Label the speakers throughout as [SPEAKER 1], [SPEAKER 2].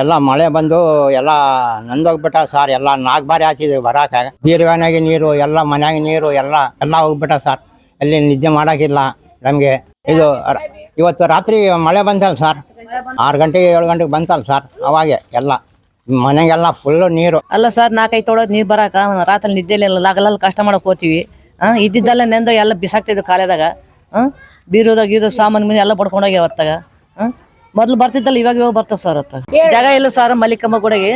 [SPEAKER 1] ಎಲ್ಲ ಮಳೆ ಬಂದು ಎಲ್ಲ ನಂದೋಗ್ಬಿಟ್ಟ ಸರ್. ಎಲ್ಲ 4 ಬಾರಿ ಹಾಕಿದ್ವಿ ಬರಾಕ. ಬೀರುವಾನಾಗಿ ನೀರು, ಎಲ್ಲ ಮನ್ಯಾಗ ನೀರು, ಎಲ್ಲ ಹೋಗ್ಬಿಟ್ಟ ಸರ್. ಅಲ್ಲಿ ನಿದ್ದೆ ಮಾಡೋಕ್ಕಿಲ್ಲ ನಮಗೆ. ಇವತ್ತು ರಾತ್ರಿ ಮಳೆ ಬಂತಲ್ಲ ಸರ್, 6 ಗಂಟೆಗೆ 7 ಗಂಟೆಗೆ ಬಂತಲ್ಲ ಸರ್. ಅವಾಗೆ ಎಲ್ಲ ಮನೆಗೆಲ್ಲ ಫುಲ್ಲು ನೀರು.
[SPEAKER 2] ಅಲ್ಲ ಸರ್, 4-5 ತೊಳೋದು ನೀರು ಬರಾಕ ರಾತ್ರಿ ನಿದ್ದೆಲಿಲ್ಲ, ಲಾಗಲ್ಲ ಕಷ್ಟ ಮಾಡಕ್ ಹೋಗ್ತೀವಿ. ಇದ್ದಿದ್ದೆಲ್ಲ ನೆಂದು ಎಲ್ಲ ಬಿಸಾಕ್ತಿದ್ವಿ ಕಾಲೇದಾಗ. ಬೀರೋದಾಗ ಇದು ಸಾಮಾನು ಮನೆ ಎಲ್ಲ ಬಡ್ಕೊಂಡೋಗಿ ಅವತ್ತಾಗ. ಮೊದ್ಲು ಬರ್ತಿದ್ದಲ್ಲ, ಇವಾಗ ಬರ್ತಾವ ಸರ್. ಜಾಗ ಇಲ್ಲ ಸರ್, ಮಲ್ಲಿಕಮ್ಮ ಗುಡಿಗೆ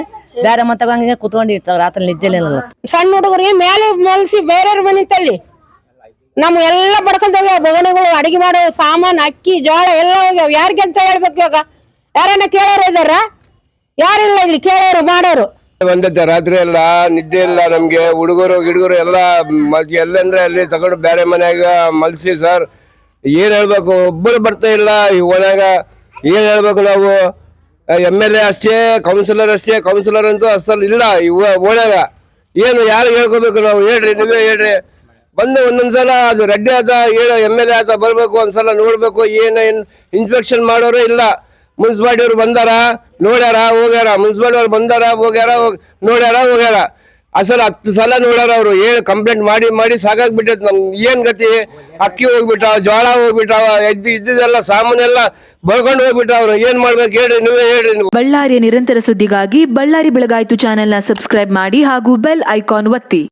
[SPEAKER 2] ಬೇರೆ ಮತ್ತಂಗೆ ಕುತ್ಕೊಂಡಿರ್ತಾವ ರಾತ್ರಿ ನಿದ್ದೆಲಿಲ್ಲ.
[SPEAKER 3] ಸಣ್ಣ ಹುಡುಗರಿಗೆ ಮೇಲೆ ಮಲಸಿ ಬೇರೆಯವ್ರ ಮನೆ ತಳ್ಳಿ ನಮ್ ಎಲ್ಲ ಬಡ್ಕೊಂಡ್ ಹೋಗ್ಯಾವ. ಬೊಗಣೆಗಳು, ಅಡಿಗೆ ಮಾಡೋ ಸಾಮಾನು, ಅಕ್ಕಿ ಜೋಳ ಎಲ್ಲ ಹೋಗ್ಯಾವ. ಯಾರಿಗೆ ಅಂತ ಹೇಳ್ಬೇಕು ಇವಾಗ? ಯಾರನ್ನ ಕೇಳೋರು ಇದಾರ? ಯಾರಿಲ್ಲ ಇಲ್ಲಿ ಕೇಳೋರು ಮಾಡೋರು.
[SPEAKER 4] ಬಂದೈತೆ ರಾತ್ರಿ ಎಲ್ಲ ನಿದ್ದೆ ಇಲ್ಲ ನಮ್ಗೆ. ಹುಡುಗರು ಗಿಡುಗರು ಎಲ್ಲ ಎಲ್ಲಂದ್ರೆ ಅಲ್ಲಿ ತಗೊಂಡು ಬೇರೆ ಮನ್ಯಾಗ ಮಲ್ಸಿ ಸರ್. ಏನ್ ಹೇಳ್ಬೇಕು, ಒಬ್ಬರು ಬರ್ತಾ ಇಲ್ಲ ಈ ಓಣ್ಯಾಗ. ಏನ್ ಹೇಳ್ಬೇಕು ನಾವು? MLA ಅಷ್ಟೇ, ಕೌನ್ಸಿಲರ್ ಅಷ್ಟೇ. ಕೌನ್ಸಿಲರ್ ಅಂತೂ ಅಸಲ್ ಇಲ್ಲ ಈ ಓಣ್ಯಾಗ. ಏನು ಯಾರು ಹೇಳ್ಕೋಬೇಕು ನಾವು? ಹೇಳ್ರಿ, ನೀವೇ ಹೇಳ್ರಿ. ಬಂದು ಒಂದೊಂದ್ಸಲ ಅದು ರೆಡ್ಡಿ ಆತ ಹೇಳೋ MLA ಆತ ಬರ್ಬೇಕು, ಒಂದ್ಸಲ ನೋಡ್ಬೇಕು. ಏನ್ ಇನ್ಸ್ಪೆಕ್ಷನ್ ಮಾಡೋರು ಇಲ್ಲ. ಮುನ್ಸಿಪಾಲಿಟಿ ಅವ್ರು ಬಂದಾರ, ನೋಡ್ಯಾರ, ಹೋಗ್ಯಾರ. ಮುನ್ಸಿಪಾಲಿಟಿ ಅವ್ರು ಬಂದಾರ, ಹೋಗ್ಯಾರ, ನೋಡ್ಯಾರ, ಹೋಗ್ಯಾರ. ಅಸಲು 10 ಸಲ ನೋಡ್ಯಾರ ಅವರು. ಏನು ಕಂಪ್ಲೇಂಟ್ ಮಾಡಿ ಸಾಕಾಗ್ಬಿಟ್ಟೈತೆ ನಮ್ಗೆ. ಏನ್ ಗತಿ? ಅಕ್ಕಿ ಹೋಗ್ಬಿಟ್ಟಾವ, ಜೋಳ ಹೋಗ್ಬಿಟ್ಟಾವ, ಇದ್ದಿದ್ದೆಲ್ಲ ಸಾಮಾನೆಲ್ಲ ಬಳ್ಕೊಂಡು ಹೋಗ್ಬಿಟ್ಟಾವ್ರು. ಏನ್ ಮಾಡ್ಬೇಕು ಹೇಳ್ರಿ, ನೀವೇ ಹೇಳ್ರಿ.
[SPEAKER 5] ಬಳ್ಳಾರಿಯ ನಿರಂತರ ಸುದ್ದಿಗಾಗಿ ಬಳ್ಳಾರಿ ಬೆಳಗಾಯಿತು ಚಾನೆಲ್ನ ಸಬ್ಸ್ಕ್ರೈಬ್ ಮಾಡಿ ಹಾಗೂ ಬೆಲ್ ಐಕಾನ್ ಒತ್ತಿ.